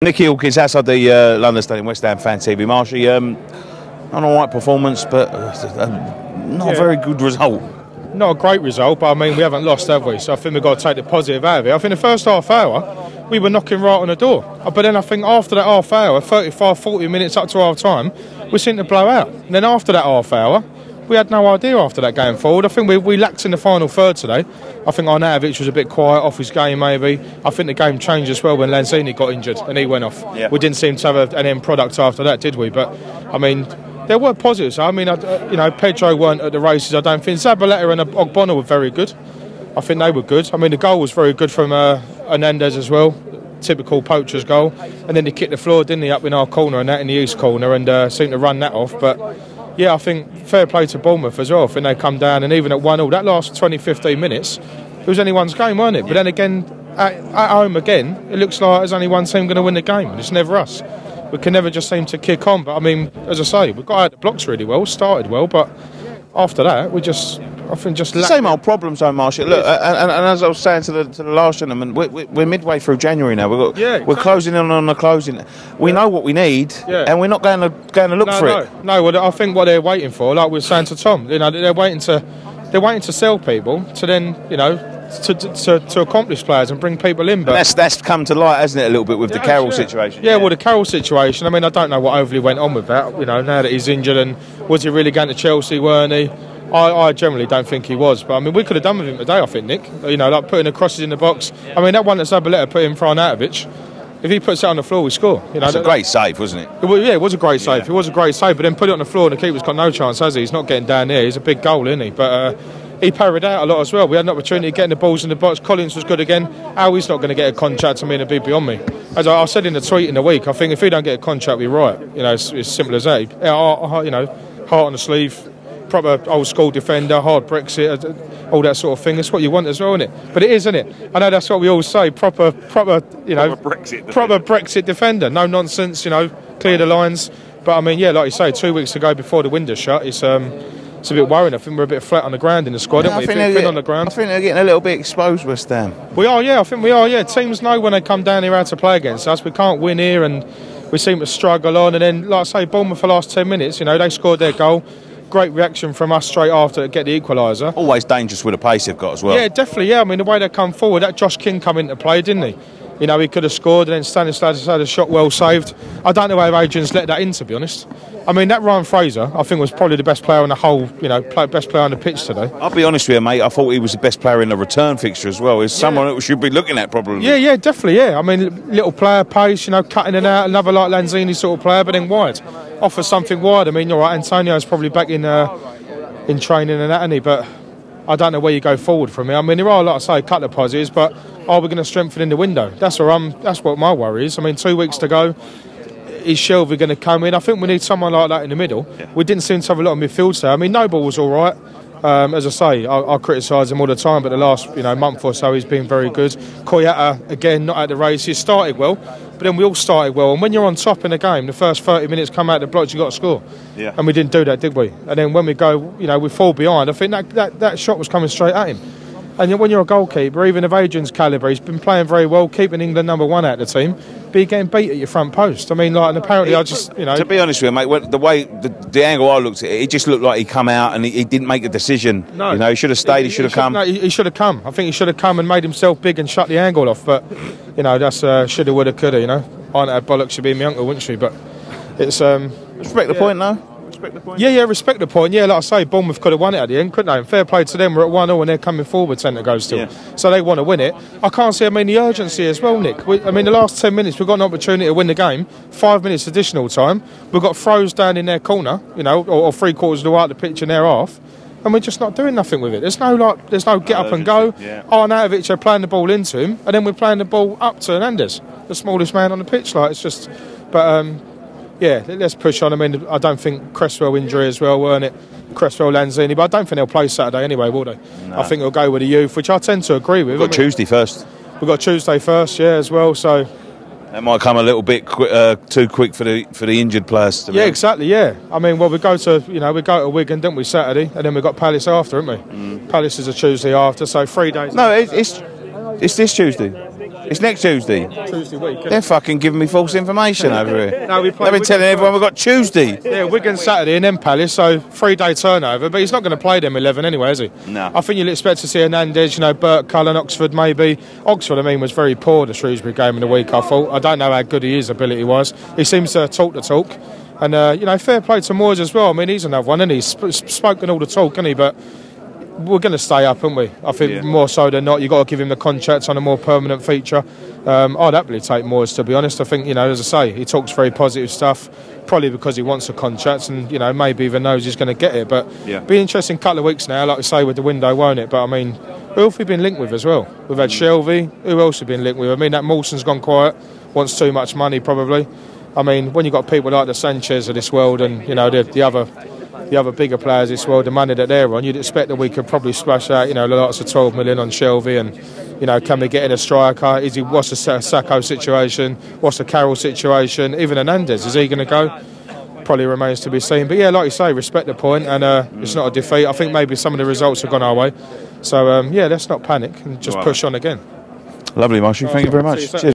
Nicky Hawkins outside the London Stadium, West Ham Fan TV. Marshy, an alright performance, but not a very good result. Not a great result, but I mean, we haven't lost, have we? So I think we've got to take the positive out of it. I think the first half hour, we were knocking right on the door. But then I think after that half hour, 35, 40 minutes up to half time, we seemed to blow out. And then after that half hour, we had no idea after that going forward. I think we lacked in the final third today. I think Arnautovic was a bit quiet, off his game maybe. I think the game changed as well when Lanzini got injured and he went off. Yeah. We didn't seem to have an end product after that, did we? But, I mean, there were positives. I mean, Pedro weren't at the races, I don't think. Zabaleta and Ogbonna were very good. I think they were good. I mean, the goal was very good from Hernandez as well. Typical poacher's goal. And then he kicked the floor, didn't he, up in our corner and that in the east corner, and seemed to run that off. But yeah, I think fair play to Bournemouth as well. I think they come down, and even at 1-0, that last 20-15 minutes, it was anyone's game, weren't it? But then again, at home again, it looks like there's only one team going to win the game, and it's never us. We can never just seem to kick on. But I mean, as I say, we got out the blocks really well, started well, but after that, we just, I think, just same old problems, though, Marshall. Look, and as I was saying to the last gentleman, we're midway through January now. We're closing in on the closing. We know what we need, and we're not going to look for it. No, well, I think what they're waiting for, like we were saying to Tom, they're waiting to sell people to then, to accomplish players and bring people in. But that's come to light, hasn't it, a little bit with the Carroll situation? Yeah, well, the Carroll situation, I mean, I don't know what overly went on with that, now that he's injured, and was he really going to Chelsea, weren't he? I generally don't think he was, but I mean, we could have done with him today, I think, Nick. Like putting the crosses in the box. I mean, that one that Zabaleta put in for Arnautovic, if he puts it on the floor, we score. It's a great save, wasn't it? It was a great save. It was a great save, but then put it on the floor and the keeper's got no chance, has he? He's not getting down there. He's a big goal, isn't he? But he parried out a lot as well. We had an opportunity of getting the balls in the box. Collins was good again. How he's not going to get a contract, I mean, it'd be beyond me. As I said in the tweet in the week, I think if he don't get a contract, we're right. It's simple as that. Heart on the sleeve, proper old school defender, hard Brexit, all that sort of thing. That's what you want as well, isn't it? But it is, isn't it? I know that's what we all say. Proper Brexit defender. No nonsense. Clear the lines. But I mean, yeah, like you say, 2 weeks ago before the window shut, it's a bit worrying. I think we're a bit flat on the ground in the squad, aren't we? On the ground. I think they're getting a little bit exposed, West Ham. We are, yeah. I think we are, yeah. Teams know when they come down here how to play against us. We can't win here, and we seem to struggle on. And then, like I say, Bournemouth for the last 10 minutes, they scored their goal. Great reaction from us straight after to get the equaliser. Always dangerous with the pace they've got as well. Yeah, definitely, yeah. I mean, the way they come forward, that Josh King come into play, didn't he? He could have scored, and then Stanislas had a shot well saved. I don't know how Adrian's let that in, to be honest. I mean, that Ryan Fraser, I think, was probably the best player on the whole, best player on the pitch today. I'll be honest with you, mate, I thought he was the best player in the return fixture as well. He's someone that we should be looking at, probably. Yeah, definitely, yeah. I mean, little player, pace, cutting in and out, another like Lanzini sort of player, but then wide. Offers something wide. I mean, you're right, Antonio's probably back in training and that, isn't he? But I don't know where you go forward from here. I mean, there are, like I say, a couple of positives, but are we going to strengthen in the window? That's what my worry is. I mean, 2 weeks to go. Is Shelby going to come in? I think we need someone like that in the middle. Yeah. We didn't seem to have a lot of midfield there. I mean, Noble was all right. As I say, I criticise him all the time, but the last month or so he's been very good. Koyata, again, not at the race. He started well, but then we all started well. And when you're on top in the game, the first 30 minutes come out the blocks, you've got to score. Yeah. And we didn't do that, did we? And then when we go, we fall behind. I think that shot was coming straight at him. And when you're a goalkeeper, even of Adrian's calibre, he's been playing very well, keeping England #1 out of the team, but you're getting beat at your front post. I mean, and apparently I just, To be honest with you, mate, the way, the angle I looked at it just looked like he come out and he didn't make a decision. No. He should have stayed, he should have come. No, he should have come. I think he should have come and made himself big and shut the angle off. But, that's shoulda, woulda, coulda, Aunt had bollocks, she'd be my uncle, wouldn't she? But it's... respect the point, though. Yeah, respect the point. Yeah, like I say, Bournemouth could have won it at the end, couldn't they? And fair play to them. We're at 1-0 and they're coming forward 10 to go still. Yeah. So they want to win it. I can't see, the urgency as well, Nick. The last 10 minutes, we've got an opportunity to win the game. 5 minutes additional time. We've got throws down in their corner, or 3/4 of the way out the pitch in their half. And we're just not doing nothing with it. There's no get up and go. Yeah. Arnautovic are playing the ball into him, and then we're playing the ball up to Hernandez, the smallest man on the pitch. It's just... But... yeah, let's push on. I don't think Cresswell injury as well, weren't it? Cresswell, Lanzini, but I don't think they'll play Saturday anyway, will they? No. I think they'll go with the youth, which I tend to agree with. We've got Tuesday first. We've got Tuesday first, yeah, as well. So that might come a little bit too quick for the injured players. Yeah, exactly. Yeah, we go to Wigan, don't we, Saturday, and then we've got Palace after, haven't we? Palace is a Tuesday after, so 3 days. No, it's this Tuesday. It's next Tuesday. Tuesday week. They're fucking giving me false information over here. No, They've been telling everyone we've got Tuesday. Yeah, Wigan Saturday and then Palace, so 3-day turnover. But he's not going to play them 11 anyway, is he? No. I think you'll expect to see Hernandez, you know, Burt, Cullen, Oxford maybe. Oxford, I mean, was very poor the Shrewsbury game in the week, I thought. I don't know how good he is ability-wise. He seems to talk the talk. And, you know, fair play to Moyes as well. I mean, he's another one, and he's spoken all the talk, isn't he? But we're going to stay up, aren't we? I think more so than not, you've got to give him the contract on a more permanent feature. I'd happily take Moyes, to be honest. I think, you know, as I say, he talks very positive stuff, probably because he wants a contract and, you know, maybe even knows he's going to get it. But be an interesting couple of weeks now, like I say, with the window, won't it? But, I mean, who have we been linked with as well? We've had Shelby. Who else have been linked with? I mean, that Mawson's gone quiet, wants too much money, probably. I mean, when you've got people like the Sanchez of this world and, you know, the other bigger players this world, the money that they're on, you'd expect that we could probably splash out, you know, lots of 12 million on Shelby and, you know, can we get in a striker? What's the Sacco situation? What's the Carroll situation? Even Hernandez, is he going to go? Probably remains to be seen. But yeah, like you say, respect the point, and it's not a defeat. I think maybe some of the results have gone our way. So, yeah, let's not panic and just push on again. Lovely, Marshy. Thank you very much. Cheers.